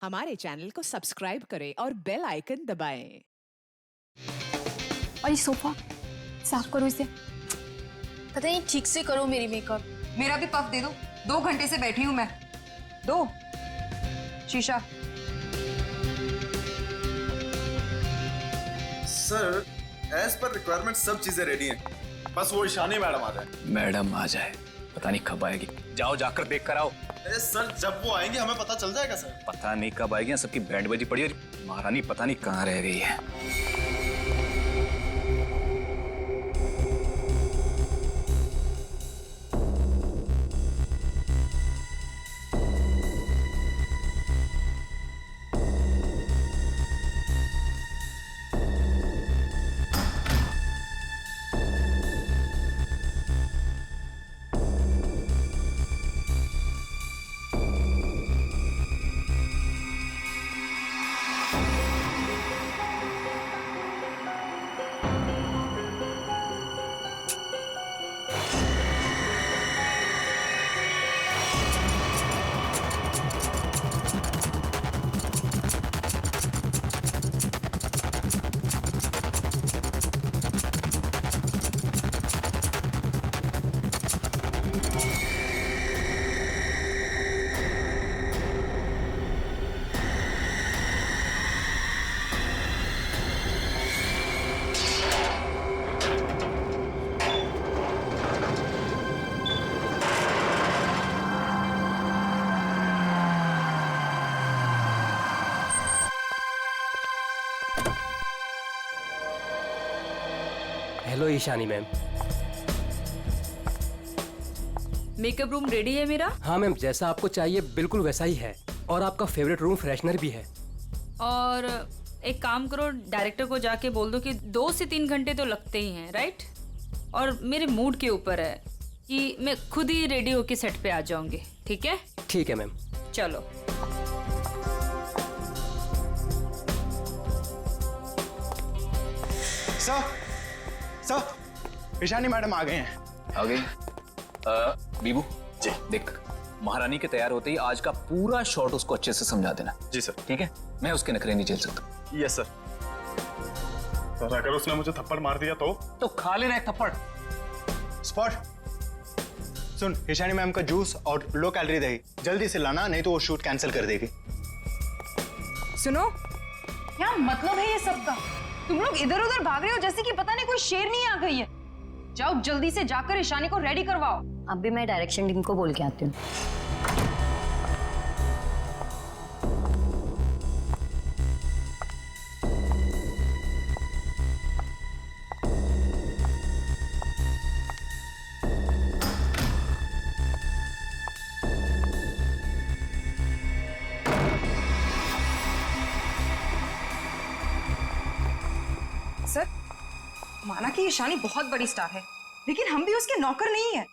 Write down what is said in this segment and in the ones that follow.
हमारे चैनल को सब्सक्राइब करें और बेल आइकन दबाएं। और ये सोफा साफ करो इसे। पता नहीं ठीक से करो मेरी मेकअप। मेरा भी पफ दे दो, 2 घंटे से बैठी हूं मैं। दो शीशा। सर, एज पर रिक्वायरमेंट सब चीजें रेडी हैं, बस वो ईशानी मैडम आ जाए। मैडम आ जाए, पता नहीं कब आएगी। जाओ जाकर देख कर आओ। सर, जब वो आएंगे हमें पता चल जाएगा सर। पता नहीं कब आएगी, सबकी बैंड बजी पड़ी और महारानी पता नहीं कहाँ रह गई है। Hello Ishani ma'am. Makeup room ready है मेरा? हाँ मैम, जैसा आपको चाहिए बिल्कुल वैसा ही है, और आपका फेवरेट रूम फ्रेशनर भी है। और एक काम करो, डायरेक्टर को जाके बोल दो कि 2 से 3 घंटे तो लगते ही हैं, राइट? और मेरे मूड के ऊपर है कि मैं खुद ही रेडी होके सेट पे आ जाऊंगी, ठीक है? ठीक है मैम। चलो। सर, ईशानी मैडम आ गए हैं। आ गई? बीबू जी, देख महारानी के तैयार होते ही आज का पूरा शॉट उसको अच्छे से समझा देना। जी सर। ठीक है, मैं उसके नखरे नहीं झेल सकता। Yes sir. सर, अगर उसने मुझे थप्पड़ मार दिया तो खा लेना एक थप्पड़। स्पॉट सुन, ईशानी मैम का जूस और लो कैलोरी दही जल्दी से लाना, नहीं तो वो शूट कैंसिल कर देगी। सुनो, क्या मतलब है ये सब का? तुम लोग इधर उधर भाग रहे हो जैसे कि पता नहीं कोई शेरनी आ गई है। जाओ जल्दी से जाकर ईशानी को रेडी करवाओ। अब भी मैं डायरेक्शन टीम को बोल के आती हूँ। सर, माना कि ईशानी बहुत बड़ी स्टार है, लेकिन हम भी उसके नौकर नहीं है।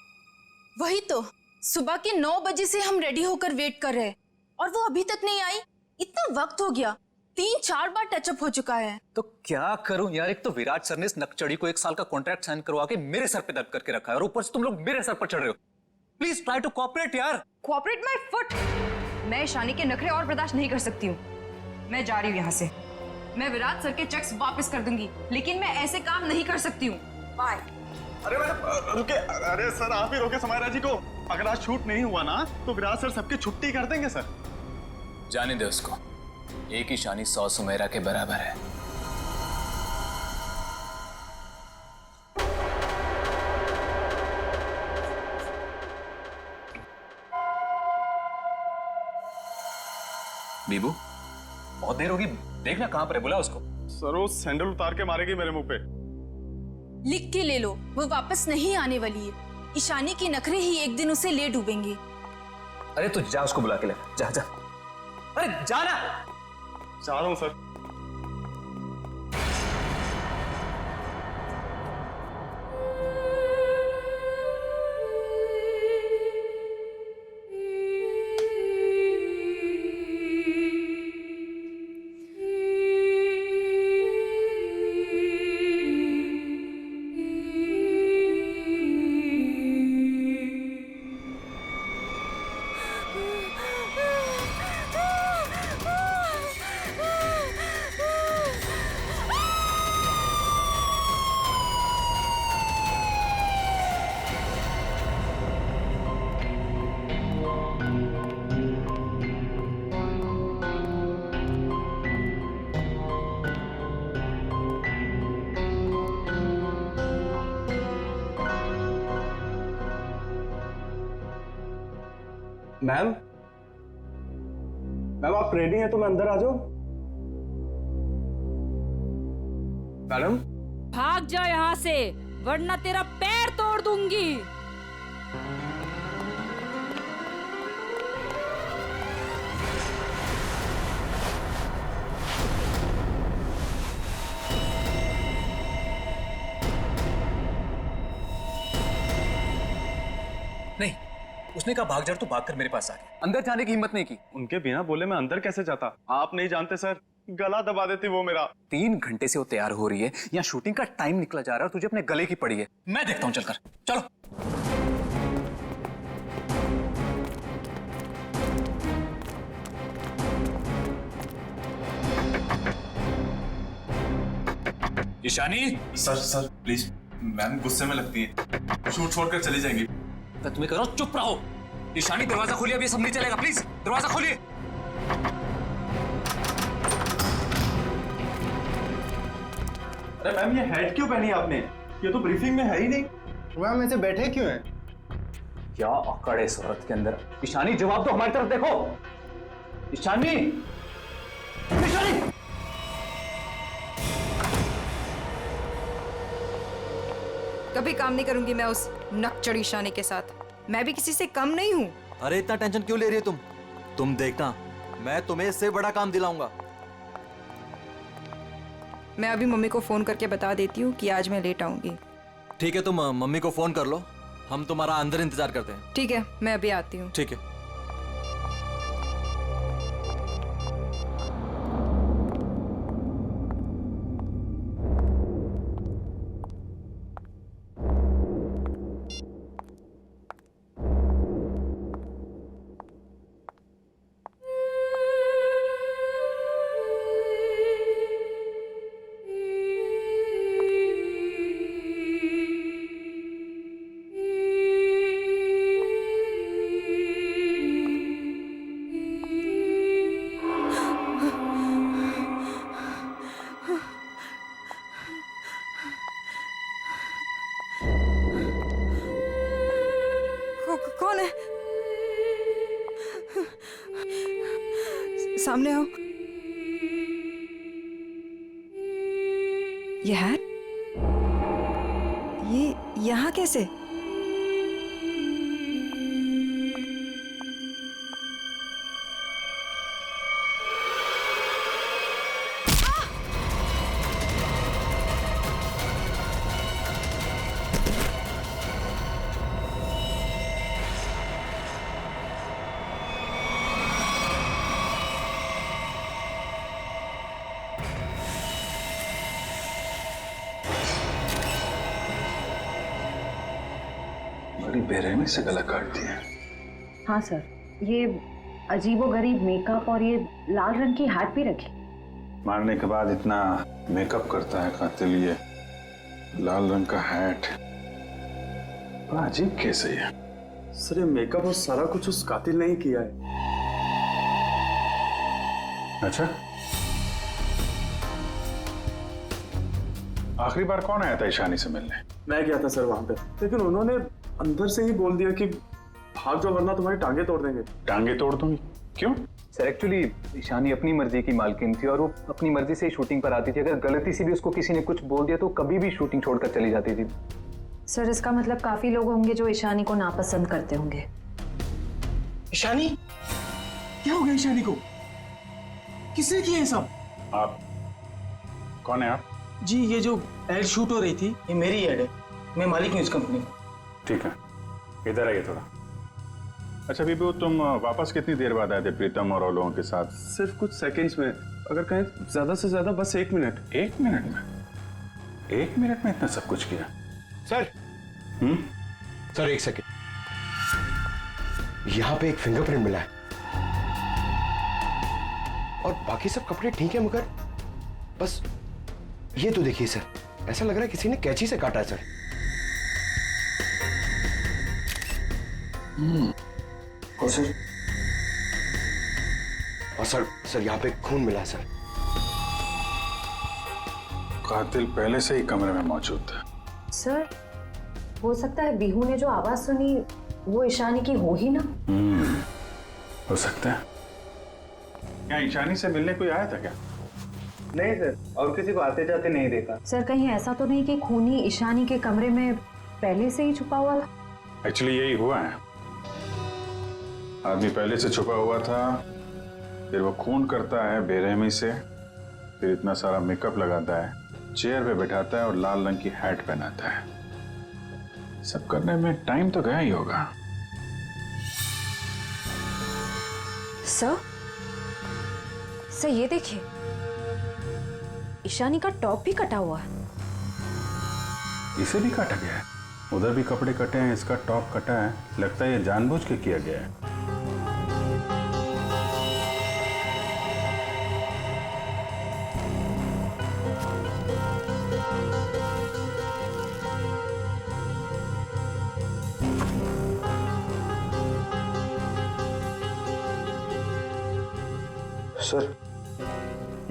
वही तो, सुबह के 9 बजे से हम रेडी होकर वेट कर रहे हैं और वो अभी तक नहीं आई। इतना वक्त हो गया, 3-4 बार टचअप हो चुका है। तो क्या करूं यार, एक तो विराट सर ने इस नकचड़ी को 1 साल का कॉन्ट्रैक्ट साइन करवा के मेरे सर पे दर्द करके रखा है, और ऊपर से तुम लोग मेरे सर पर चढ़ रहे हो। प्लीज ट्राई टू कोऑपरेट यार। Cooperate my foot. मैं ईशानी के नखरे और बर्दाश्त नहीं कर सकती हूँ। मैं जा रही हूँ यहाँ से। मैं विराट सर के चेक्स वापस कर दूंगी, लेकिन मैं ऐसे काम नहीं कर सकती हूँ। बाय। अरे मैडम रुके। अरे सर, आप ही रोके समायरा जी को। अगर आज शूट नहीं हुआ ना तो विराट सर सबकी छुट्टी कर देंगे सर। जाने दे उसको, एक ईशानी 100 सुमेरा के बराबर है। बीबू, बहुत देर होगी, देखना कहां पर है, बुला उसको। सर, वो सैंडल उतार के मारेगी मेरे मुंह पे। लिख के ले लो, वो वापस नहीं आने वाली है। ईशानी के नखरे ही एक दिन उसे ले डूबेंगे। अरे तू जा, उसको बुला के ले। जा जा, अरे जाना। जा रहा हूँ सर। मैम मैम आप रेडी हैं तो मैं अंदर आ जाऊं? मैडम भाग जा यहाँ से, वरना तेरा पैर तोड़ दूंगी। नहीं, उसने कहा भाग जा तो भागकर मेरे पास आ गया, अंदर जाने की हिम्मत नहीं की। उनके बिना बोले मैं अंदर कैसे जाता? आप नहीं जानते सर, गला दबा देती वो मेरा। 3 घंटे से वो तैयार हो रही है, यहाँ शूटिंग का टाइम निकला जा रहा है और तुझे अपने गले की पड़ी है। मैं देखता हूँ, चलकर चलो। ईशानी। सर प्लीज, मैम गुस्से में लगती है, शूट छोड़कर चली जाएंगी। मैं तुम्हें कह रहा हूँ चुप रहो। ईशानी दरवाजा खोलिए, अभी सब नहीं चलेगा, प्लीज दरवाजा खोलिए। अरे मैम ये हेड क्यों पहनी आपने? ये तो ब्रीफिंग में है ही नहीं। मैम ऐसे बैठे क्यों हैं? क्या अकड़ है इस औरत के अंदर। ईशानी जवाब दो, हमारी तरफ देखो। ईशानी, ईशानी। कभी काम नहीं करूंगी मैं उस नकचढ़ ईशानी के साथ। मैं भी किसी से कम नहीं हूँ। अरे इतना टेंशन क्यों ले रही हो तुम देखना, मैं तुम्हें इससे बड़ा काम दिलाऊंगा। मैं अभी मम्मी को फोन करके बता देती हूँ कि आज मैं लेट आऊंगी। ठीक है, तुम मम्मी को फोन कर लो, हम तुम्हारा अंदर इंतजार करते हैं। ठीक है, मैं अभी आती हूँ। ठीक है। कौन है? सामने आओ। ये है? ये यहाँ कैसे? बड़ी बेरहमी से गला काट दिया। हाँ सर, ये अजीबोगरीब मेकअप और ये लाल रंग की हैट भी रखी। मारने के बाद इतना मेकअप करता है कातिल, ये लाल रंग का हैट, बड़ा अजीब केस है ये। सर ये मेकअप और सारा कुछ उस कातिल ने ही किया है। अच्छा, आखिरी बार कौन आया था ईशानी से मिलने? मैं गया था सर वहां पे, लेकिन उन्होंने अंदर से ही बोल दिया कि भाग जाओ वरना तुम्हारी टांगे तोड़ देंगे। टांगे तोड़ दूंगी? क्यों? सर एक्चुअली ईशानी अपनी मर्जी की मालकिन थी और वो अपनी मर्जी से ही शूटिंग पर आती थी। अगर गलती से भी उसको किसी ने कुछ बोल दिया तो कभी भी शूटिंग छोड़कर चली जाती थी। सर इसका मतलब काफी लोग होंगे जो ईशानी को नापसंद करते होंगे। ईशानी? क्या हो गया ईशानी को? किसने किया ये सब? आप कौन है आप? जी ये जो एड शूट हो रही थी ये मेरी एड है, मैं मालिक हूँ इस कंपनी का। ठीक है, इधर आइए थोड़ा। अच्छा बीबू, तुम वापस कितनी देर बाद आए थे प्रीतम और लोगों के साथ? सिर्फ कुछ सेकंड्स में, अगर कहें ज्यादा से ज्यादा बस 1 मिनट। 1 मिनट में? 1 मिनट में इतना सब कुछ किया? सर। सर 1 सेकेंड, यहाँ पे एक फिंगरप्रिंट मिला है और बाकी सब कपड़े ठीक है, मगर बस ये तो देखिए सर, ऐसा लग रहा है किसी ने कैंची से काटा है सर। और सर यहाँ पे खून मिला है सर। कातिल पहले से ही कमरे में मौजूद था। सर हो सकता है बिहू ने जो आवाज सुनी वो ईशानी की हो ही ना। हो सकता है। क्या ईशानी से मिलने कोई आया था क्या? नहीं सर, और किसी को आते जाते नहीं देखा। सर कहीं ऐसा तो नहीं कि खूनी ईशानी के कमरे में पहले से ही छुपा हुआ था? एक्चुअली यही हुआ है। आदमी पहले से छुपा हुआ था, फिर वो खून करता है बेरहमी से, फिर इतना सारा मेकअप लगाता है, चेयर पे बैठाता है और लाल रंग की हैट पहनाता है। सब करने में टाइम तो गया ही होगा। सर ये देखिए, ईशानी का टॉप भी कटा हुआ है। इसे भी काटा गया है? उधर भी कपड़े कटे हैं, इसका टॉप कटा है। लगता है ये जानबूझ के किया गया है। सर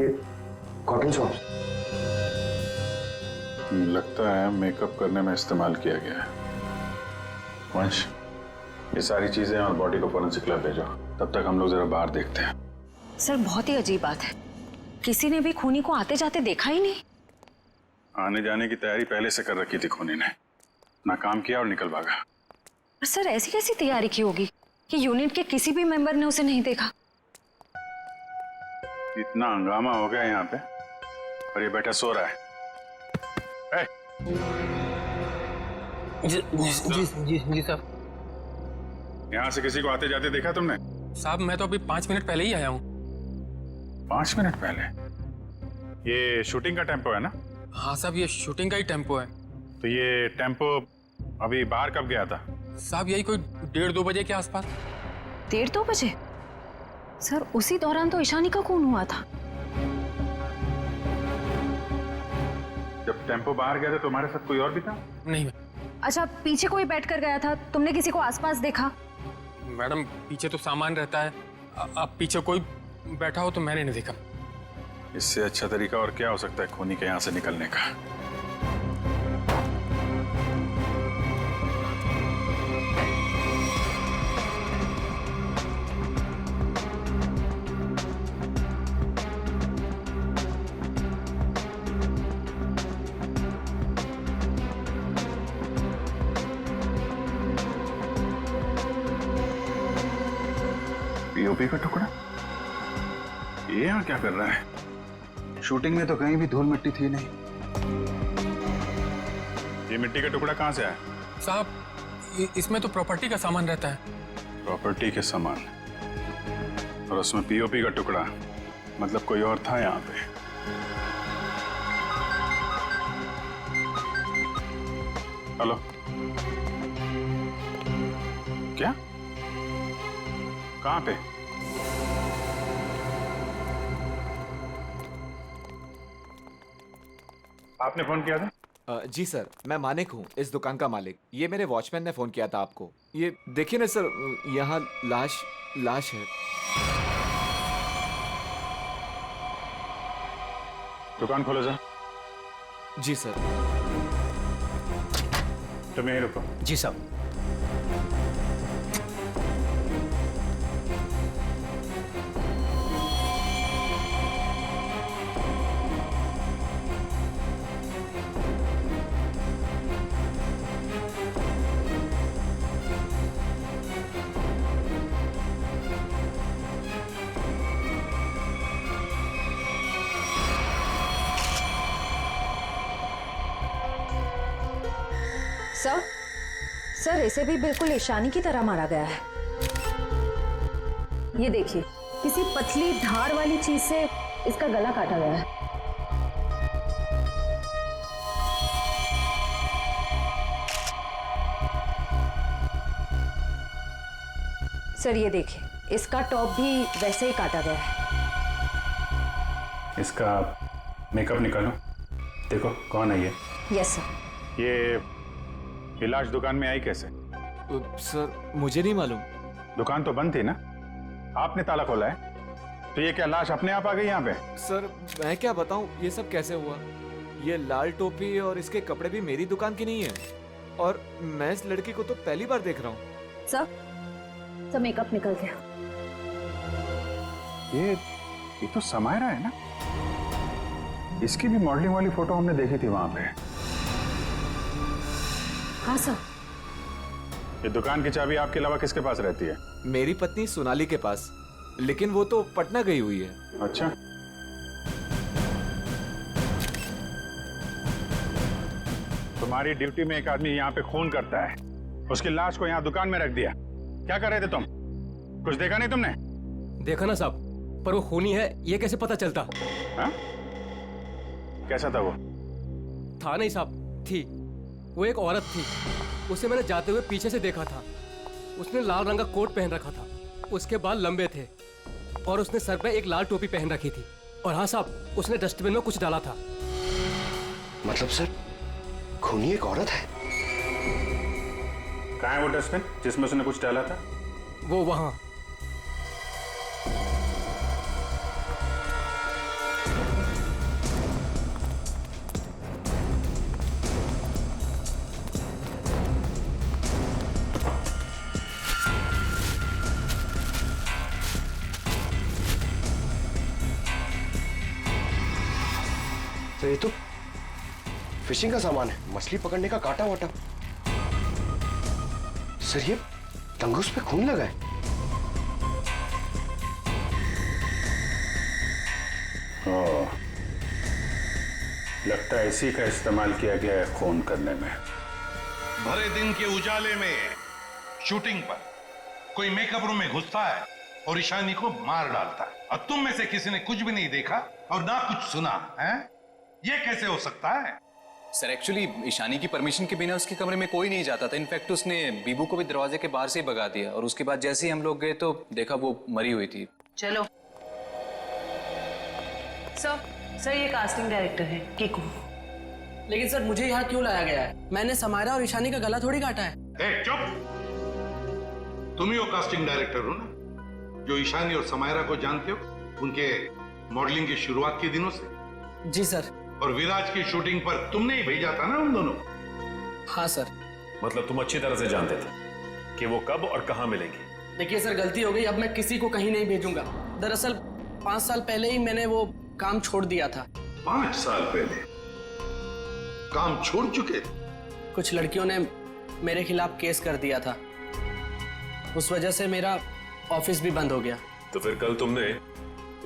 ये कॉटन सॉक्स लगता है मेकअप करने में इस्तेमाल किया गया है। वंश, ये सारी चीजें और बॉडी को फोरेंसिक लैब भेजो। तब तक हम लोग जरा बाहर देखते हैं। सर बहुत ही अजीब बात है, किसी ने भी खूनी को आते जाते देखा ही नहीं। आने जाने की तैयारी पहले से कर रखी थी खूनी ने, ना काम किया और निकल भागा। पर सर ऐसी कैसी तैयारी की होगी कि यूनिट के किसी भी मेंबर ने उसे नहीं देखा? इतना हंगामा हो गया यहाँ पे और ये बैठा सो रहा है। जी साहब। यहाँ से किसी को आते जाते देखा तुमने? साहब मैं तो अभी 5 मिनट पहले ही आया हूँ। 5 मिनट पहले? ये शूटिंग का टेम्पो है ना? हाँ साहब, ये शूटिंग का ही टेम्पो है। तो ये टेम्पो अभी बाहर कब गया था? साहब यही कोई 1:30-2 बजे के आसपास। 1:30-2 बजे? सर उसी दौरान तो ईशानी का खून हुआ था। जब टेम्पो बाहर गया था तुम्हारे साथ कोई और भी था? नहीं। अच्छा, पीछे कोई बैठ कर गया था, तुमने किसी को आसपास देखा? मैडम पीछे तो सामान रहता है, अब पीछे कोई बैठा हो तो मैंने नहीं देखा। इससे अच्छा तरीका और क्या हो सकता है खूनी के यहाँ से निकलने का? पीओपी का टुकड़ा? ये यहाँ क्या कर रहा है? शूटिंग में तो कहीं भी धूल मिट्टी थी नहीं। ये मिट्टी का टुकड़ा कहाँ से आया? साहब इसमें तो प्रॉपर्टी का सामान रहता है। प्रॉपर्टी के सामान और उसमें पीओपी का टुकड़ा, मतलब कोई और था यहाँ पे। हेलो, क्या? कहाँ पे? आपने फोन किया था? जी सर, मैं मानिक हूँ, इस दुकान का मालिक। ये मेरे वॉचमैन ने फोन किया था आपको। ये देखिए ना सर, यहाँ लाश है। दुकान खोलो जा। जी सर। तुम यहीं रुको। जी साहब। सर इसे भी बिल्कुल ईशानी की तरह मारा गया है। ये देखिए, किसी पतली धार वाली चीज से इसका गला काटा गया है। सर ये देखिए, इसका टॉप भी वैसे ही काटा गया है। इसका मेकअप निकालो, देखो कौन है ये। Yes sir. ये लाश दुकान में आई कैसे? सर मुझे नहीं मालूम। दुकान तो बंद थी ना, आपने ताला खोला है, तो ये क्या लाश अपने आप आ गई यहाँ पे? सर मैं क्या बताऊं, ये सब कैसे हुआ? ये लाल टोपी और इसके कपड़े भी मेरी दुकान की नहीं है, और मैं इस लड़की को तो पहली बार देख रहा हूँ। सर मेकअप निकल गया। ये तो समायरा है ना? इसकी भी मॉडलिंग वाली फोटो हमने देखी थी वहां पे। हाँ सर। ये दुकान की चाबी आपके अलावा किसके पास रहती है? मेरी पत्नी सोनाली के पास, लेकिन वो तो पटना गई हुई है। अच्छा, तुम्हारी ड्यूटी में एक आदमी यहाँ पे खून करता है, उसकी लाश को यहाँ दुकान में रख दिया। क्या कर रहे थे तुम? कुछ देखा नहीं तुमने? देखा ना साहब, पर वो खूनी है ये कैसे पता चलता? हाँ? कैसा था वो? था नहीं साहब, थी। वो एक औरत थी, उसे मैंने जाते हुए पीछे से देखा था। उसने लाल रंग का कोट पहन रखा था, उसके बाल लंबे थे और उसने सर पे एक लाल टोपी पहन रखी थी। और हाँ साहब, उसने डस्टबिन में कुछ डाला था। मतलब सर, खूनी एक औरत है? कहाँ है वो डस्टबिन जिसमें उसने कुछ डाला था? वो वहां। तो ये तो फिशिंग का सामान है, मछली पकड़ने का कांटा वाटा। सर ये तंगूस पे खून लगा है। ओह, लगता है इसी का इस्तेमाल किया गया है खून करने में। भरे दिन के उजाले में शूटिंग पर कोई मेकअप रूम में घुसता है और ईशानी को मार डालता है, और तुम में से किसी ने कुछ भी नहीं देखा और ना कुछ सुना है? ये कैसे हो सकता है? सर एक्चुअली ईशानी की परमिशन के बिना उसके कमरे में कोई नहीं जाता था। इनफैक्ट उसने बीबू को भी दरवाजे के बाहर से ही भगा दिया, और उसके बाद जैसे ही हम लोग गए तो देखा वो मरी हुई थी। चलो सर ये कास्टिंग डायरेक्टर है कीकू। लेकिन सर मुझे यहाँ क्यों लाया गया है? मैंने समायरा और ईशानी का गला थोड़ी काटा है। चुप! तुम ही वो कास्टिंग डायरेक्टर हो ना, जो ईशानी और समायरा को जानते हो उनके मॉडलिंग की शुरुआत के दिनों से? जी सर। और विराज की शूटिंग पर तुमने ही भेजा था ना उन दोनों? हाँ सर। मतलब तुम अच्छी तरह से जानते थे कि वो कब और कहां मिलेंगी? देखिए सर, गलती हो गई, अब मैं किसी को कहीं नहीं भेजूंगा। दरअसल 5 साल पहले ही मैंने वो काम छोड़ दिया था। 5 साल पहले काम छोड़ चुके? कुछ लड़कियों ने मेरे खिलाफ केस कर दिया था, उस वजह से मेरा ऑफिस भी बंद हो गया। तो फिर कल तुमने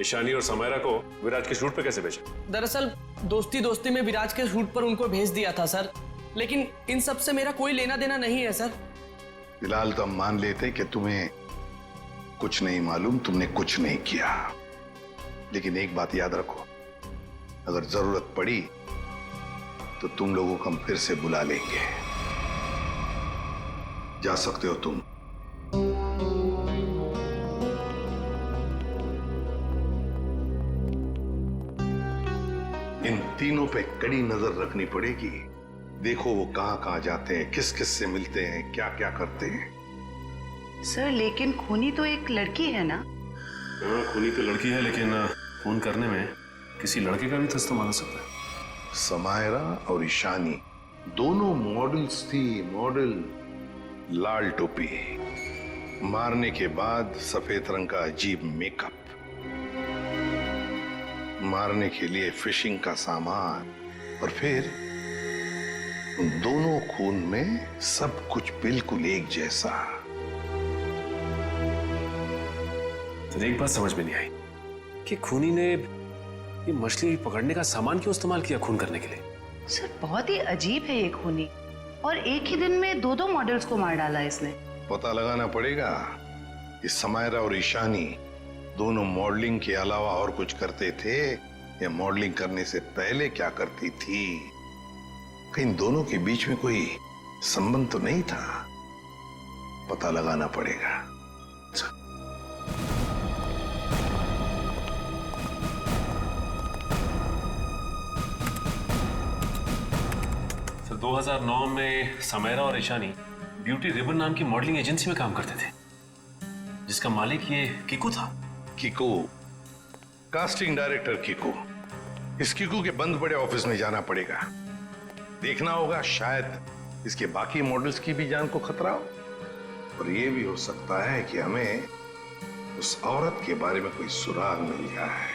ईशानी और समायरा को विराज के शूट पे कैसे भेजा? दरअसल दोस्ती दोस्ती में विराज के शूट पर उनको भेज दिया था सर, लेकिन इन सब से मेरा कोई लेना देना नहीं है सर। फिलहाल तो हम मान लेते कि तुम्हें कुछ नहीं मालूम, तुमने कुछ नहीं किया। लेकिन एक बात याद रखो, अगर जरूरत पड़ी तो तुम लोगों को हम फिर से बुला लेंगे। जा सकते हो तुम। इन तीनों पे कड़ी नजर रखनी पड़ेगी। देखो वो कहां कहां जाते हैं, किस किस से मिलते हैं, क्या क्या करते हैं। सर लेकिन खूनी तो एक लड़की है ना? हाँ, खूनी तो लड़की है, लेकिन खून करने में किसी लड़के का भी तो इस्तेमाल हो सकता है। समायरा और ईशानी दोनों मॉडल्स थी, मॉडल। लाल टोपी, मारने के बाद सफेद रंग का अजीब मेकअप, मारने के लिए फिशिंग का सामान, और फिर उन दोनों खून में सब कुछ बिल्कुल एक जैसा। तो एक बात समझ में नहीं आई कि खूनी ने ये मछली पकड़ने का सामान क्यों इस्तेमाल किया खून करने के लिए? सर बहुत ही अजीब है ये खूनी, और एक ही दिन में 2 मॉडल्स को मार डाला इसने। पता लगाना पड़ेगा कि समायरा और ईशानी दोनों मॉडलिंग के अलावा और कुछ करते थे, या मॉडलिंग करने से पहले क्या करती थी। कहीं दोनों के बीच में कोई संबंध तो नहीं था, पता लगाना पड़ेगा। सर 2009 में समायरा और ईशानी ब्यूटी रिबन नाम की मॉडलिंग एजेंसी में काम करते थे, जिसका मालिक ये कीकू था। Kiku, casting director Kiku. इस कीकू के बंद पड़े ऑफिस में जाना पड़ेगा, देखना होगा शायद इसके बाकी मॉडल्स की भी जान को खतरा हो। और ये भी हो सकता है कि हमें उस औरत के बारे में कोई सुराग मिल जाए।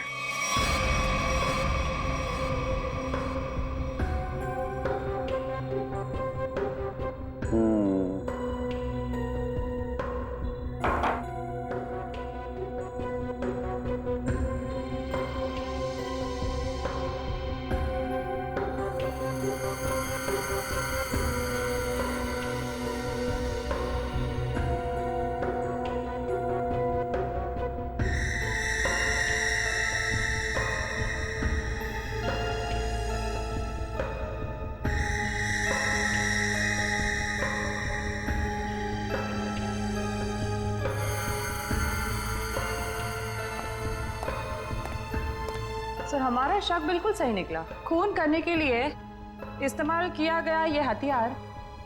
सर हमारा शक बिल्कुल सही निकला। खून करने के लिए इस्तेमाल किया गया ये हथियार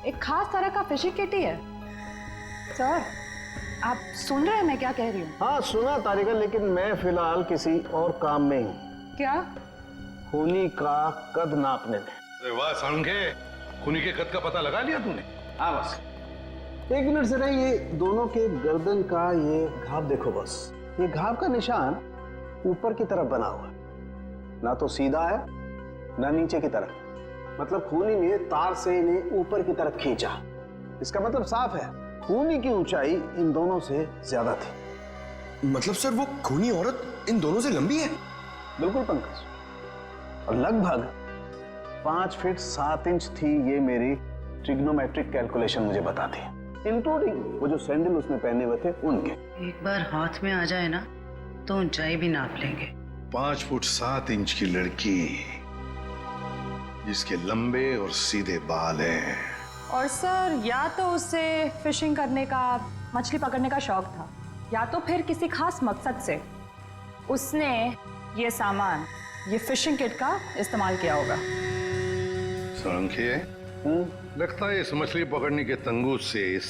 एक खास तरह का फिशिंग किट ही है। सर आप सुन रहे हैं मैं क्या कह रही हूँ? हाँ सुना तारिका, लेकिन मैं फिलहाल किसी और काम में हूँ। क्या? खूनी का कद नापने में। अरे वाह सालुंखे, खूनी के कद का पता लगा लिया तूने? हाँ बस एक मिनट से नहीं, ये दोनों के गर्दन का ये घाव देखो बस। ये घाव का निशान ऊपर की तरफ बना हुआ है, ना तो सीधा है ना नीचे की तरफ। मतलब खूनी ने तार से इन्हें ऊपर की तरफ खींचा। इसका मतलब साफ है, खूनी की ऊंचाई इन दोनों से ज्यादा थी। मतलब सर वो खूनी औरत इन दोनों से लंबी है? बिल्कुल पंकज, और लगभग 5 फीट 7 इंच थी। ये मेरी ट्रिग्नोमेट्रिक कैलकुलेशन मुझे बताती है, इंक्लूडिंग वो जो सैंडल उसने पहने हुए थे उनके। एक बार हाथ में आ जाए ना तो ऊंचाई भी नाप लेंगे। 5 फुट 7 इंच की लड़की जिसके लंबे और सीधे बाल हैं। और सर या तो उसे फिशिंग करने का, मछली पकड़ने का शौक था, या तो फिर किसी खास मकसद से उसने ये सामान, ये फिशिंग किट का इस्तेमाल किया होगा। सालुंखे, लगता है इस मछली पकड़ने के तंगूस से, इस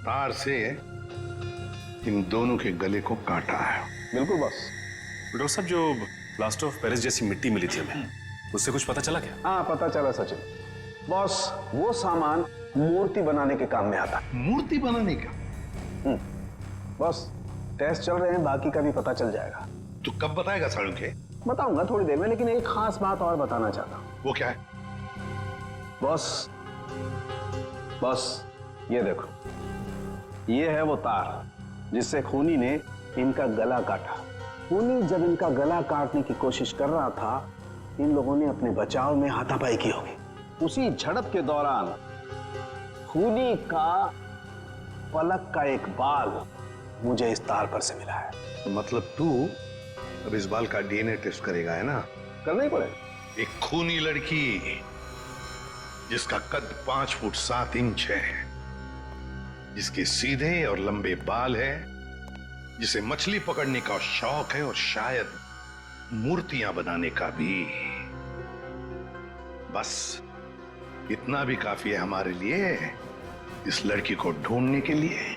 तार से इन दोनों के गले को काटा है। बिल्कुल बस। डॉक्टर साहब, जो प्लास्टर ऑफ पेरिस जैसी मिट्टी मिली थी हमें, उससे कुछ पता चला क्या? हाँ पता चला सचिन। बॉस वो सामान मूर्ति बनाने के काम में आता है। मूर्ति बनाने का? बॉस टेस्ट चल रहे हैं, बाकी का भी पता चल जाएगा। तू कब बताएगा सालुंखे? बताऊंगा थोड़ी देर में, लेकिन एक खास बात और बताना चाहता हूँ। वो क्या है? बॉस ये देखो, ये है वो तार जिससे खूनी ने इनका गला काटा। खूनी जब इनका गला काटने की कोशिश कर रहा था, इन लोगों ने अपने बचाव में हाथापाई की होगी। उसी झड़प के दौरान खूनी का पलक का एक बाल मुझे इस तार पर से मिला है। तो मतलब तू अब इस बाल का डीएनए टेस्ट करेगा, है ना? करना ही पड़ेगा। एक खूनी लड़की जिसका कद 5 फुट 7 इंच है, जिसके सीधे और लंबे बाल है, जिसे मछली पकड़ने का शौक है और शायद मूर्तियां बनाने का भी। बस इतना भी काफी है हमारे लिए, इस लड़की को ढूंढने के लिए।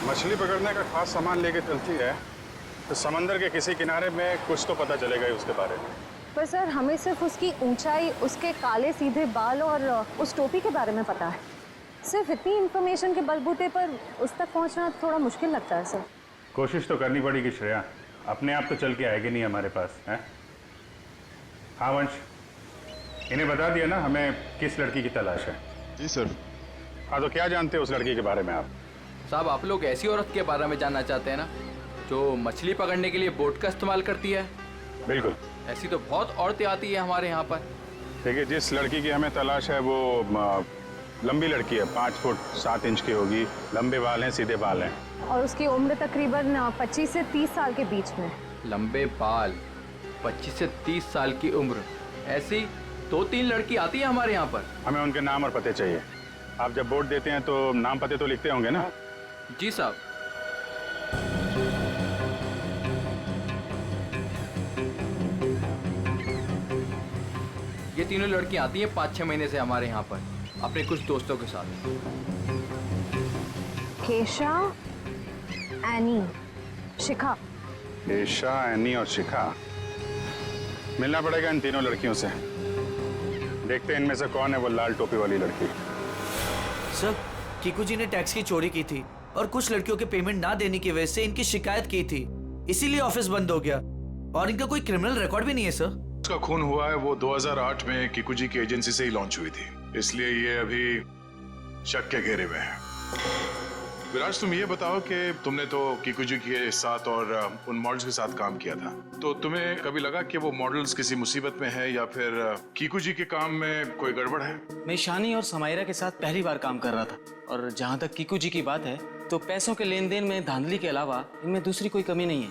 मछली पकड़ने का खास सामान लेके चलती है तो समंदर के किसी किनारे में कुछ तो पता चलेगा ही उसके बारे में। पर सर हमें सिर्फ उसकी ऊंचाई, उसके काले सीधे बाल और उस टोपी के बारे में पता है। सिर्फ इतनी इंफॉर्मेशन के बलबूते पर उस तक पहुंचना थोड़ा मुश्किल लगता है सर। कोशिश तो करनी पड़ेगी श्रेया, अपने आप तो चल के आएगी नहीं हमारे पास, है? हाँ वंश, इन्हें बता दिया ना हमें किस लड़की की तलाश है? जी सर। हाँ तो क्या जानते हैं उस लड़की के बारे में आप? साहब आप लोग ऐसी औरत के बारे में जानना चाहते हैं ना जो मछली पकड़ने के लिए बोट का इस्तेमाल करती है? बिल्कुल। ऐसी तो बहुत औरतें आती है हमारे यहाँ पर। देखिए जिस लड़की की हमें तलाश है वो लंबी लड़की है, 5 फुट 7 इंच की होगी, लंबे बाल हैं, सीधे बाल हैं। और उसकी उम्र तकरीबन 25 से 30 साल के बीच में। लंबे बाल, 25 से 30 साल की उम्र, ऐसी 2-3 लड़की आती है हमारे यहाँ पर। हमें उनके नाम और पते चाहिए। आप जब वोट देते हैं तो नाम पते तो लिखते होंगे ना? जी साहब। ये तीनों लड़कियां आती हैं 5-6 महीने से हमारे यहाँ पर अपने कुछ दोस्तों के साथ। केशा, एनी, शिखा। केशा, एनी और शिखा। मिलना पड़ेगा इन तीनों लड़कियों से। देखते हैं इनमें से कौन है वो लाल टोपी वाली लड़की। सर कीकू जी ने टैक्स की चोरी की थी और कुछ लड़कियों के पेमेंट ना देने की वजह से इनकी शिकायत की थी, इसीलिए ऑफिस बंद हो गया। और इनका कोई क्रिमिनल रिकॉर्ड भी नहीं है सर। उसका खून हुआ है वो 2008 में किकुजी की एजेंसी से ही लॉन्च हुई थी, इसलिए ये अभी शक के घेरे में है। विराज, तुम ये बताओ कि तुमने तो किकुजी के साथ और उन मॉडल्स के साथ काम किया था, तो तुम्हें कभी लगा कि वो मॉडल्स किसी मुसीबत में है या फिर किकुजी के काम में कोई गड़बड़ है? मैं ईशानी और समायरा के साथ पहली बार काम कर रहा था, और जहाँ तक किकुजी की बात है तो पैसों के लेन देन में धांधली के अलावा इनमें दूसरी कोई कमी नहीं है।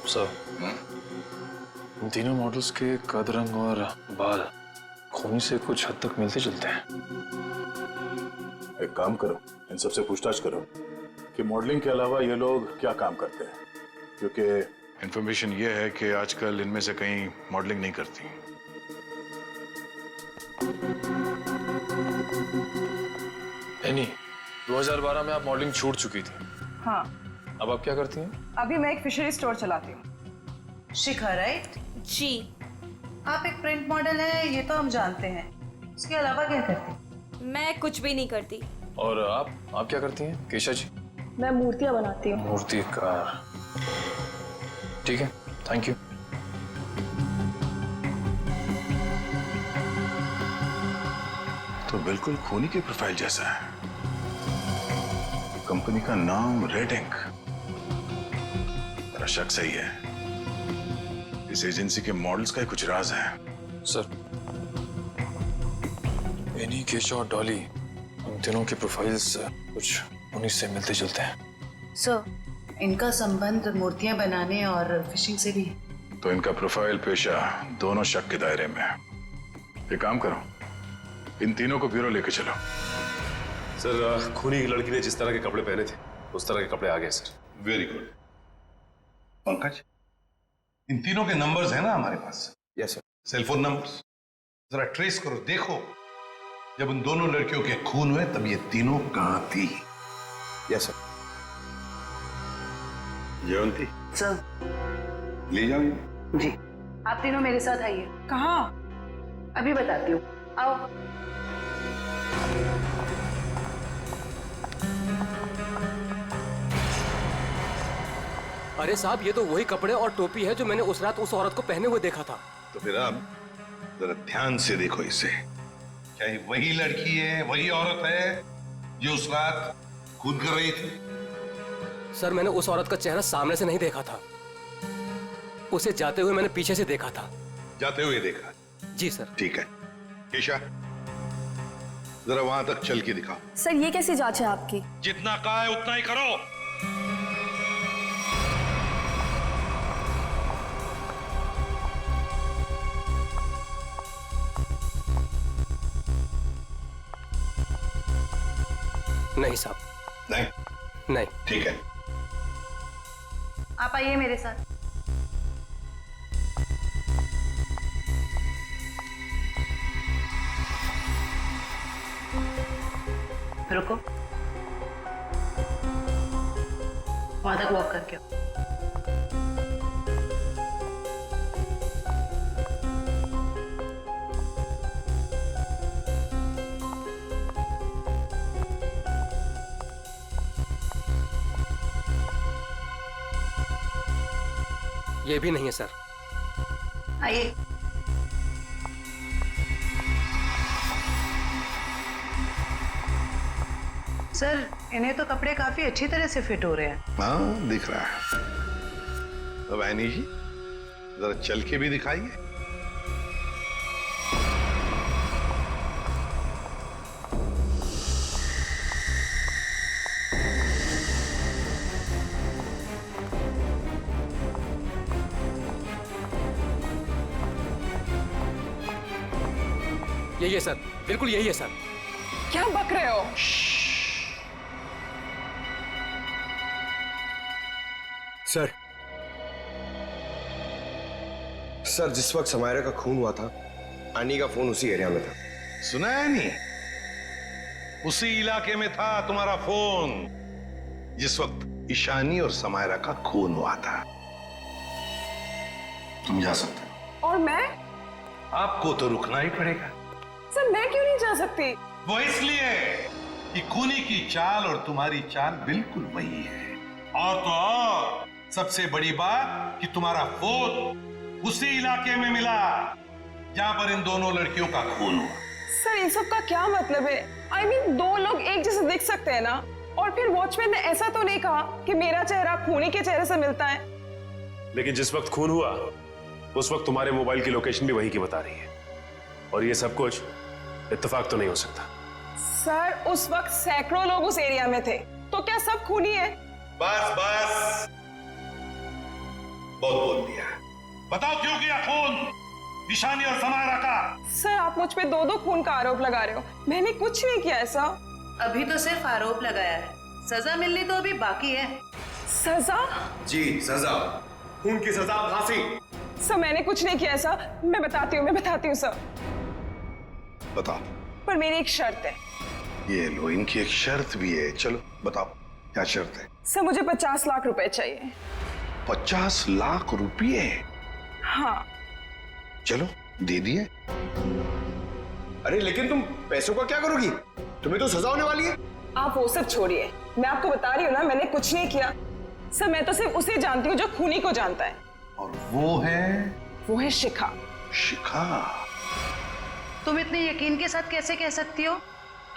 सर, इन तीनों मॉडल्स के कद, रंग और बाल खूनी से कुछ हद तक मिलते जुलते हैं। एक काम करो, इन सबसे पूछताछ करो कि मॉडलिंग के अलावा ये लोग क्या काम करते हैं, क्योंकि इंफॉर्मेशन ये है कि आजकल इनमें से कहीं मॉडलिंग नहीं करती। एनी, 2012 में आप मॉडलिंग छूट चुकी थी। हाँ। अब आप क्या करती हैं? अभी मैं एक फिशरी स्टोर चलाती हूँ। शिखा, राइट? जी। आप एक प्रिंट मॉडल है, ये तो हम जानते हैं। इसके अलावा क्या करती हैं? मैं कुछ भी नहीं करती। और आप क्या करती हैं केशा जी? मैं मूर्तियाँ बनाती हूँ। मूर्तिकार, ठीक है, थैंक यू। तो बिल्कुल खूनी की प्रोफाइल जैसा है। कंपनी का नाम रेड इंक। मेरा शक सही है, इस एजेंसी के मॉडल्स का ही कुछ राज है। सर, एनी, केशा और डॉली, उन तीनों की प्रोफाइल्स कुछ उन्हीं से मिलते जुलते हैं। सर, इनका संबंध मूर्तियां बनाने और फिशिंग से भी है। तो इनका प्रोफाइल पेशा दोनों शक के दायरे में है। एक काम करो, इन तीनों को ब्यूरो लेके चलो। सर, खूनी की लड़की ने जिस तरह के कपड़े पहने थे उस तरह के कपड़े आ गए सर। Very good. पंकज, इन तीनों के नंबर्स हैं ना हमारे पास? Yes sir. सेलफोन नंबर्स जरा ट्रेस करो, देखो जब उन दोनों लड़कियों के खून हुए तब ये तीनों कहां थी। Yes sir. जयंती सर, ले जाओ इन्हें। जी। आप तीनों मेरे साथ आइए। कहाँ? अभी बताती हूँ, आओ। अरे साहब, ये तो वही कपड़े और टोपी है जो मैंने उस रात उस औरत को पहने हुए देखा था। तो फिर आप जरा ध्यान से देखो इसे। क्या ये वही लड़की है, वही औरत है जो उस रात खून कर रही थी? सर, मैंने उस औरत का चेहरा सामने से नहीं देखा था, उसे जाते हुए मैंने पीछे से देखा था। जाते हुए देखा? जी सर। ठीक है। केशा, जरा वहां तक चल के दिखाओ। सर, ये कैसी जांच है आपकी? जितना कहा है उतना ही करो। नहीं साहब। नहीं। ठीक है। आप आइए मेरे साथ। रुको, वहां तक वॉक करके आओ। ये भी नहीं है सर। आइए। सर, इन्हें तो कपड़े काफी अच्छी तरह से फिट हो रहे हैं। हाँ, दिख रहा है। अब ऐनी जी, जरा चल के भी दिखाइए। यही है सर, बिल्कुल यही है सर। क्या बक रहे हो? सर, जिस वक्त समायरा का खून हुआ था, आनी का फोन उसी एरिया में था। सुना है नहीं? उसी इलाके में था तुम्हारा फोन जिस वक्त ईशानी और समायरा का खून हुआ था। तुम जा सकते हो। और मैं? आपको तो रुकना ही पड़ेगा। सर, मैं क्यों नहीं जा सकती? वो इसलिए कि खूनी की चाल और तुम्हारी चाल बिल्कुल वही है। और तो और सबसे बड़ी बात कि तुम्हारा फोन उसी इलाके में मिला जहां पर इन दोनों लड़कियों का खून हुआ। सर इन सब का क्या मतलब है? I mean, दो लोग एक जैसे दिख सकते हैं ना? और फिर वॉचमैन ने ऐसा तो नहीं कहा कि मेरा चेहरा खूनी के चेहरे से मिलता है। लेकिन जिस वक्त खून हुआ उस वक्त तुम्हारे मोबाइल की लोकेशन भी वही की बता रही है, और ये सब कुछ इत्तेफाक तो नहीं हो सकता। सर उस वक्त सैकड़ों लोग उस एरिया में थे, तो क्या सब खूनी है? बस बस, बहुत बोल दिया। बताओ क्यों किया खून ईशानी और समायरा का? सर आप मुझ पे दो दो खून का आरोप लगा रहे हो, मैंने कुछ नहीं किया ऐसा। अभी तो सिर्फ आरोप लगाया है, सजा मिलनी तो अभी बाकी है। सजा? जी सजा, खून की सजा फांसी। सर मैंने कुछ नहीं किया ऐसा, मैं बताती हूँ सर। बताओ। पर मेरी एक शर्त है। ये लो, इनकी एक शर्त भी है। चलो बताओ क्या शर्त है? सर मुझे 50 लाख रुपए चाहिए। 50 लाख रुपये? हाँ। चलो दे दिए। अरे लेकिन तुम पैसों का क्या करोगी? तुम्हें तो सजा होने वाली है। आप वो सब छोड़िए, मैं आपको बता रही हूँ ना, मैंने कुछ नहीं किया। सर मैं तो सिर्फ उसे जानती हूँ जो खूनी को जानता है। और वो है शिखा। शिखा? तुम इतने यकीन के साथ कैसे कह सकती हो?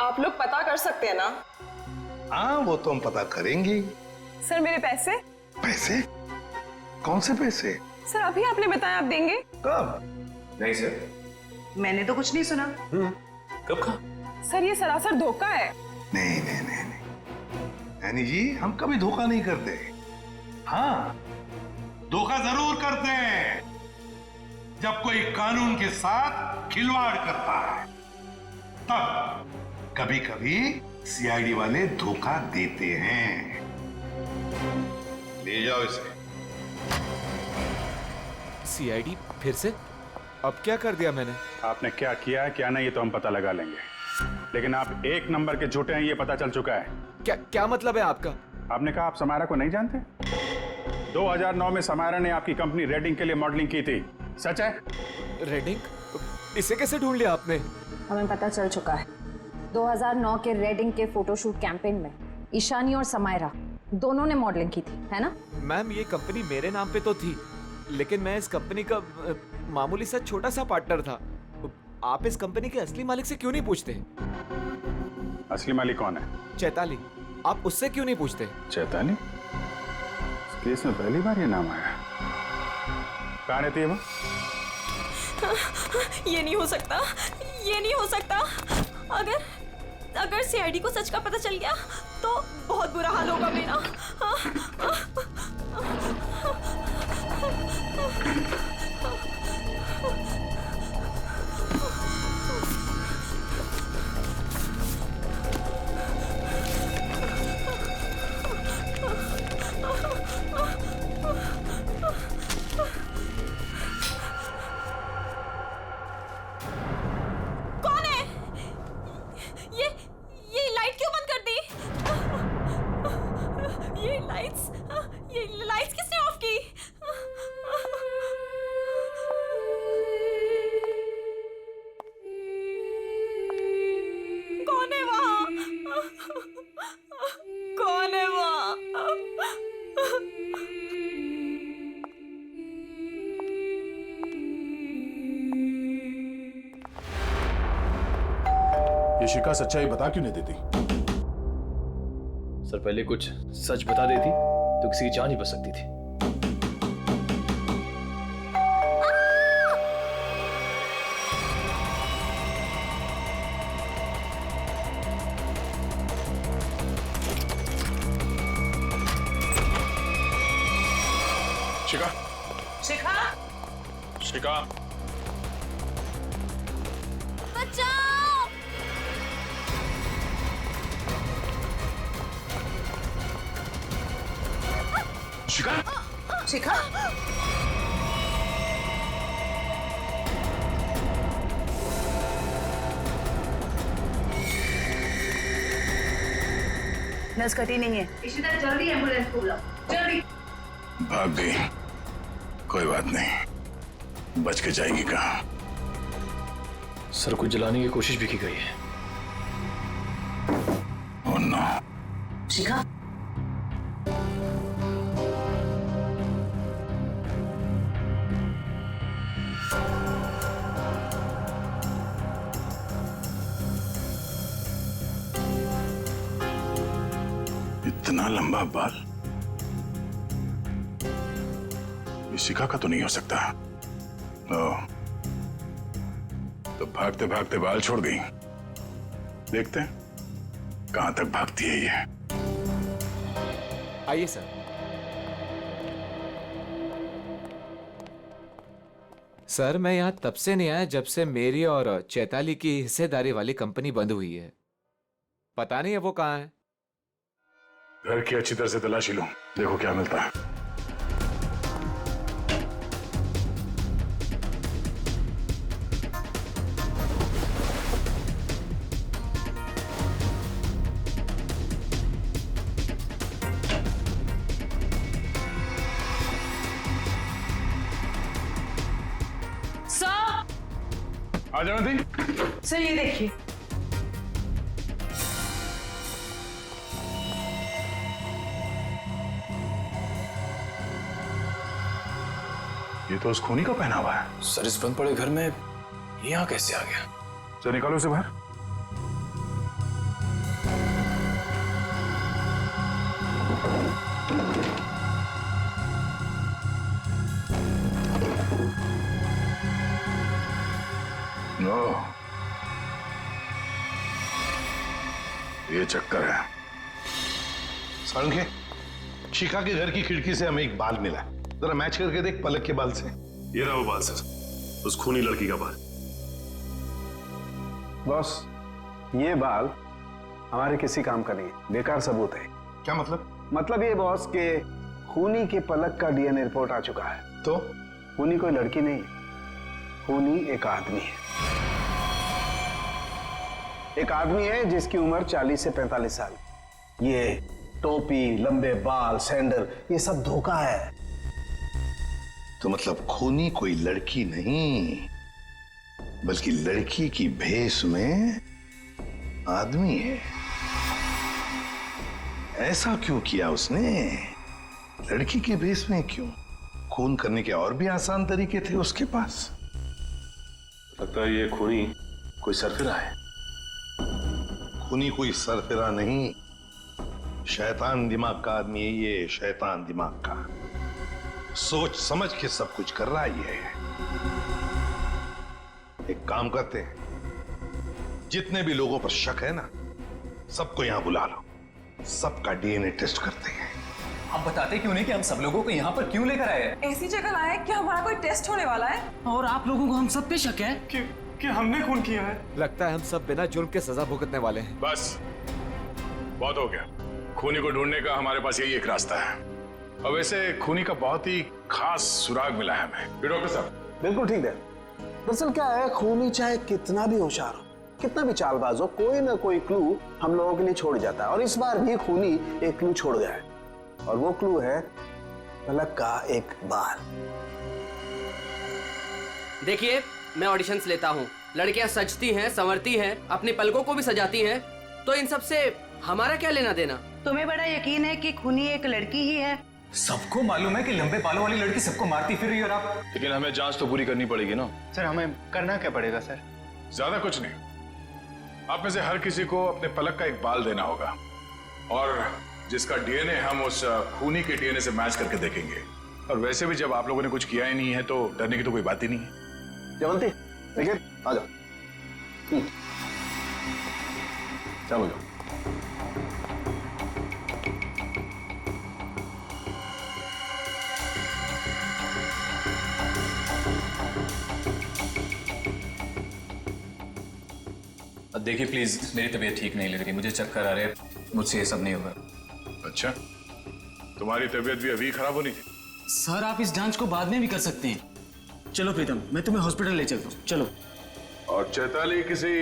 आप लोग पता कर सकते हैं ना? हाँ वो तो हम पता करेंगे। सर मेरे पैसे? पैसे? कौन से पैसे? सर अभी आपने बताया आप देंगे। कब? नहीं सर, मैंने तो कुछ नहीं सुना। कब कहा? सर ये सरासर धोखा है। नहीं नहीं नहीं नहीं, यानी जी हम कभी धोखा नहीं करते। हाँ धोखा जरूर करते हैं जब कोई कानून के साथ खिलवाड़ करता है, तब कभी कभी सीआईडी वाले धोखा देते हैं। ले जाओ इसे। सीआईडी फिर से? अब क्या कर दिया मैंने? आपने क्या किया है क्या नहीं ये तो हम पता लगा लेंगे, लेकिन आप एक नंबर के झूठे हैं ये पता चल चुका है। क्या मतलब है आपका? आपने कहा आप समायरा को नहीं जानते? 2009 में समायरा ने आपकी कंपनी रेडिंग के लिए मॉडलिंग की थी, सच है? रेडिंग? इसे कैसे ढूंढ लिया आपने? हमें पता चल चुका है। 2009 के रेडिंग के फोटोशूट कैंपेन में ईशानी और समायरा दोनों ने मॉडलिंग की थी, है ना? मैम ये कंपनी मेरे नाम पे तो थी, लेकिन मैं इस कंपनी का मामूली सा छोटा सा पार्टनर था। आप इस कंपनी के असली मालिक से क्यों नहीं पूछते? असली मालिक कौन है? चैताली। आप उससे क्यों नहीं पूछते? चैताली? इस केस में पहली बार ये नाम आया। कहाँ रहती है वो? ये नहीं हो सकता, ये नहीं हो सकता। अगर सीआईडी को सच का पता चल गया तो बहुत बुरा हाल होगा मेरा। कौन है? ये लाइट क्यों बंद कर दी? ये लाइट्स किसने ऑफ की? कौन है वहाँ? कौन है वहाँ? ये शिखा सच्चाई बता क्यों नहीं देती? सर पहले कुछ सच बता देती तो किसी की जान ही बच सकती थी। शिखा, शिखा, शिखा, बचाओ! शिखा, शिखा, नस कटी नहीं है। इशिता जल्दी एम्बुलेंस को बुलाओ, जल्दी। भाग गई, कोई बात नहीं, बच के जाएगी कहाँ? सर को जलाने की कोशिश भी की गई है। शिखा, इतना लंबा बाल ये शिखा का तो नहीं हो सकता। तो भागते भागते बाल छोड़ गई। देखते हैं कहां तक भागती है ये। आइए सर। सर मैं यहाँ तब से नहीं आया जब से मेरी और चैताली की हिस्सेदारी वाली कंपनी बंद हुई है। पता नहीं है वो कहाँ है। घर की अच्छी तरह से तलाशी लो, देखो क्या मिलता है। आ जाओ दी। सर ये देखिए। ये तो उस खूनी का पहना हुआ है। सर इस बंद पड़े घर में यहाँ कैसे आ गया? चल निकालो इसे बाहर। ये चक्कर है। सारंगे, शिखा के घर की खिड़की से हमें एक बाल मिला, जरा मैच करके देख पलक के बाल से। ये रहा वो बाल सर, उस खूनी लड़की का बाल। बॉस, ये बाल हमारे किसी काम का नहीं है, बेकार सबूत है। क्या मतलब? मतलब ये बॉस के खूनी के पलक का डीएनए रिपोर्ट आ चुका है। तो खूनी कोई लड़की नहीं है, खूनी एक आदमी है। एक आदमी है जिसकी उम्र 40 से 45 साल। ये टोपी, लंबे बाल, सैंडल, ये सब धोखा है। तो मतलब खूनी कोई लड़की नहीं, बल्कि लड़की की भेष में आदमी है। ऐसा क्यों किया उसने? लड़की के भेष में क्यों? खून करने के और भी आसान तरीके थे उसके पास। लगता है ये खूनी कोई सरफिरा है। खूनी कोई सरफिरा नहीं, शैतान दिमाग का आदमी है ये, शैतान दिमाग का। सोच समझ के सब कुछ कर रहा है ये। एक काम करते हैं, जितने भी लोगों पर शक है ना, सबको यहां बुला लो, सबका डीएनए टेस्ट करते हैं। आप बताते क्यों नहीं कि हम सब लोगों को यहाँ पर क्यों लेकर आए हैं? ऐसी जगह लाए कि हमारा कोई टेस्ट होने वाला है। और आप लोगों को हम सब पे शक है कि हमने खून किया है। लगता है हम सब बिना जुर्म के सजा भुगतने वाले हैं। बस बहुत हो गया। खूनी को ढूंढने का हमारे पास यही एक रास्ता है। और वैसे खूनी का बहुत ही खास सुराग मिला है हमें। डॉक्टर साहब बिल्कुल ठीक है। दरअसल क्या है, खूनी चाहे कितना भी होशियार हो, कितना भी चालबाज हो, कोई ना कोई क्लू हम लोगों के लिए छोड़ जाता है। और इस बार भी खूनी एक क्लू छोड़ गया है, और वो क्लू है पलक का एक बाल। देखिए, मैं ऑडिशंस लेता हूँ, लड़कियां सजती हैं, संवरती हैं, अपनी पलकों को भी सजाती हैं, तो इन सब से हमारा क्या लेना देना? तुम्हें बड़ा यकीन है कि खूनी एक लड़की ही है? सबको मालूम है कि लंबे बालों वाली लड़की सबको मारती फिर रही है और आप। लेकिन हमें जांच तो पूरी करनी पड़ेगी ना। सर हमें करना क्या पड़ेगा सर? ज्यादा कुछ नहीं, आप में से हर किसी को अपने पलक का एक बाल देना होगा, और जिसका डीएनए हम उस खूनी के डीएनए से मैच करके देखेंगे। और वैसे भी जब आप लोगों ने कुछ किया ही नहीं है तो डरने की तो कोई बात ही नहीं है। जयवंती, देखिए आ जाओ। चलो जाओ। देखिए प्लीज, मेरी तबीयत ठीक नहीं लग रही, मुझे चक्कर आ रहे हैं, मुझसे ये सब नहीं होगा। अच्छा, तुम्हारी तबीयत भी अभी खराब होनी थी? सर आप इस जांच को बाद में भी कर सकते हैं। चलो प्रीतम, मैं तुम्हें हॉस्पिटल ले चलता हूँ, चलो। और चैताली किसी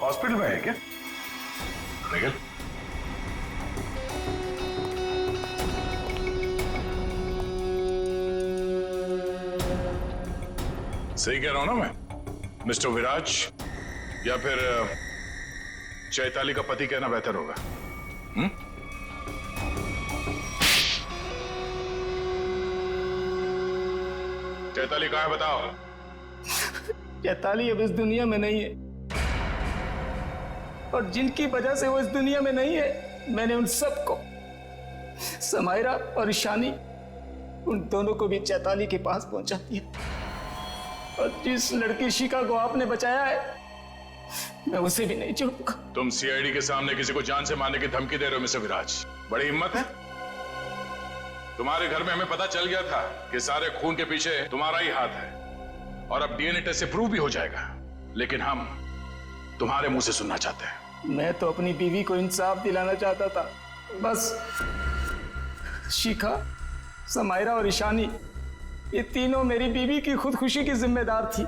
हॉस्पिटल में है क्या? निखिल, सही कह रहा हूं ना मैं? मिस्टर विराज या फिर चैताली का पति कहना बेहतर होगा। चैताली कहाँ है बताओ। चैताली अब इस दुनिया में नहीं है, और जिनकी वजह से वो इस दुनिया में नहीं है, मैंने उन सबको, समायरा और ईशानी, उन दोनों को भी चैताली के पास पहुंचा दिया। और जिस लड़की शिखा को आपने बचाया है, मैं उसे भी नहीं छोड़ूंगा। तुम सीआईडी के सामने किसी को जान से मारने की धमकी दे रहे हो मिस्टर विराज, बड़ी हिम्मत है। तुम्हारे घर में हमें पता चल गया था कि सारे खून के पीछे तुम्हारा ही हाथ है, और अब डीएनए टेस्ट से प्रूव भी हो जाएगा, लेकिन हम तुम्हारे मुंह से सुनना चाहते हैं। मैं तो अपनी बीवी को इंसाफ दिलाना चाहता था, बस शिखा, समायरा और ईशानी, ये तीनों मेरी बीवी की खुदकुशी की जिम्मेदार थी,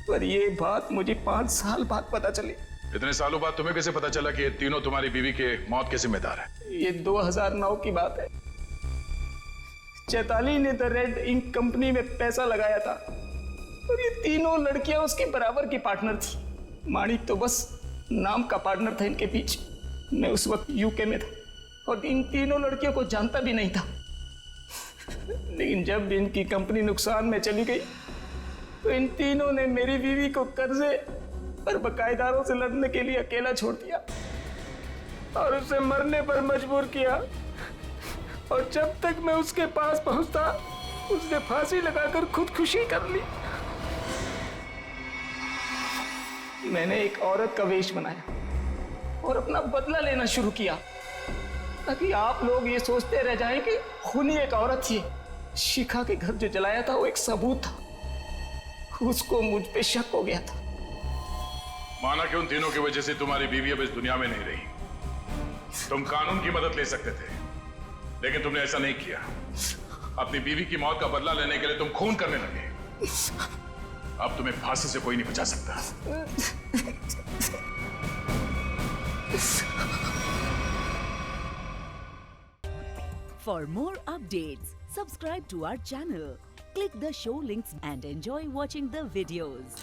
पर ये बात मुझे 5 साल बाद पता चली। इतने सालों बाद तुम्हें कैसे पता चला कि ये तीनों तुम्हारी बीवी के मौत के जिम्मेदार है? ये 2009 की बात है। चैताली ने द रेड इंक कंपनी में पैसा लगाया था, और ये तीनों लड़कियां उसके बराबर की पार्टनर थी। माणिक तो बस नाम का पार्टनर था इनके पीछे। मैं उस वक्त यूके में था और इन तीनों लड़कियों को जानता भी नहीं था, लेकिन जब इनकी कंपनी नुकसान में चली गई तो इन तीनों ने मेरी बीवी को कर्जे और बकायेदारों से लड़ने के लिए अकेला छोड़ दिया और उसे मरने पर मजबूर किया। और जब तक मैं उसके पास पहुंचता, उसने फांसी लगाकर खुदकुशी कर ली। मैंने एक औरत का वेश बनाया और अपना बदला लेना शुरू किया, ताकि आप लोग ये सोचते रह जाएं कि खूनी एक औरत थी। शिखा के घर जो जलाया था वो एक सबूत था, उसको मुझ पे शक हो गया था। माना कि उन तीनों की वजह से तुम्हारी बीवी अब इस दुनिया में नहीं रही। तुम कानून की मदद ले सकते थे, लेकिन तुमने ऐसा नहीं किया। अपनी बीवी की मौत का बदला लेने के लिए तुम खून करने लगे। अब तुम्हें फांसी से कोई नहीं बचा सकता। For more updates, subscribe to our channel, click the show links and enjoy watching the videos.